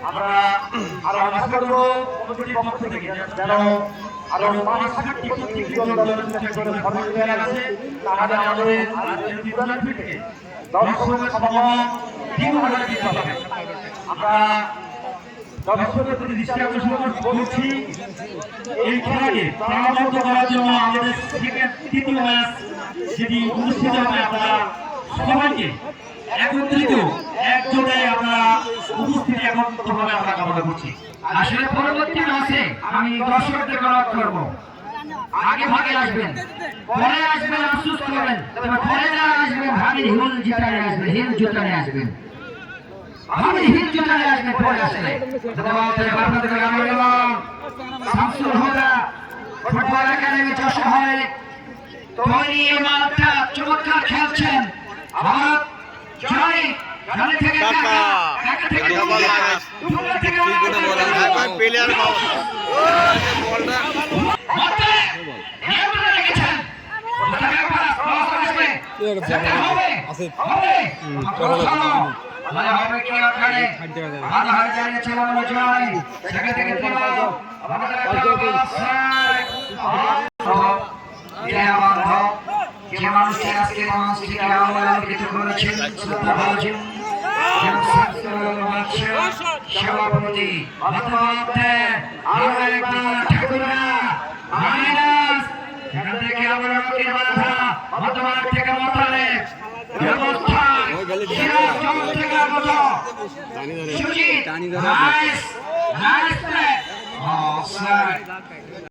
আমরা আরো আশা করব কমিটির পক্ষ থেকে যেন আরো ৫-৭টি প্রতিনিধি দলের সদস্যরা আছে তাহলে আমাদের টুর্নামেন্টে দর্শকের সমাগম দ্বিগুণ দিতে হবে। আমরা দর্শকের প্রতি দৃষ্টি আকর্ষণ করছি এই খেলাকে প্রাণবন্ত করার জন্য আমাদের তৃতীয় ম্যাচ সেটি অনুষ্ঠিত হবে। আপনারা সবাইকে একত্রিত একজোটে আমরা উপস্থিতি একত্রিতভাবে আমরা কামনা করছি। আসলে পরবর্তী ম্যাচে আমি দর্শকদের অনুরোধ করব, আগে ভাগে আসবেন, পরে আসবেন আফসোস করবেন, তবে পরে যারা আসবেন ভাগে হিল জুতারে আসবেন, হিল জুতারে আসবেন, ভাগে হিল জুতারে আসবেন পরে আসলে। আপনাদের আমি বললাম শামসুল হুদা ফুটবল একাডেমি যশোর তৈরি মাঠটা চমৎকার খেলছেন। ভারত জয় জয় থেকে কাকা কাকা থেকে দুপুর থেকে প্লেয়ার বলটা মারতে নিয়ন্ত্রণে রেখেছেন। আছে হবে কি ওখানে আধা হাজার জানিয়েছে আমরা জয় সেখান থেকে আমাদের যে মানুষটি আজকে মানুষটিকে আলোকিত করেছেন শ্রদ্ধাভাজন সভাপতি আরো একবার ঠাকুরা মাইনাস এখান থেকে আবার রকির মাথা মতবার থেকে মতালে ব্যবস্থা থেকে মতো সুজিত নাইস নাইস প্লে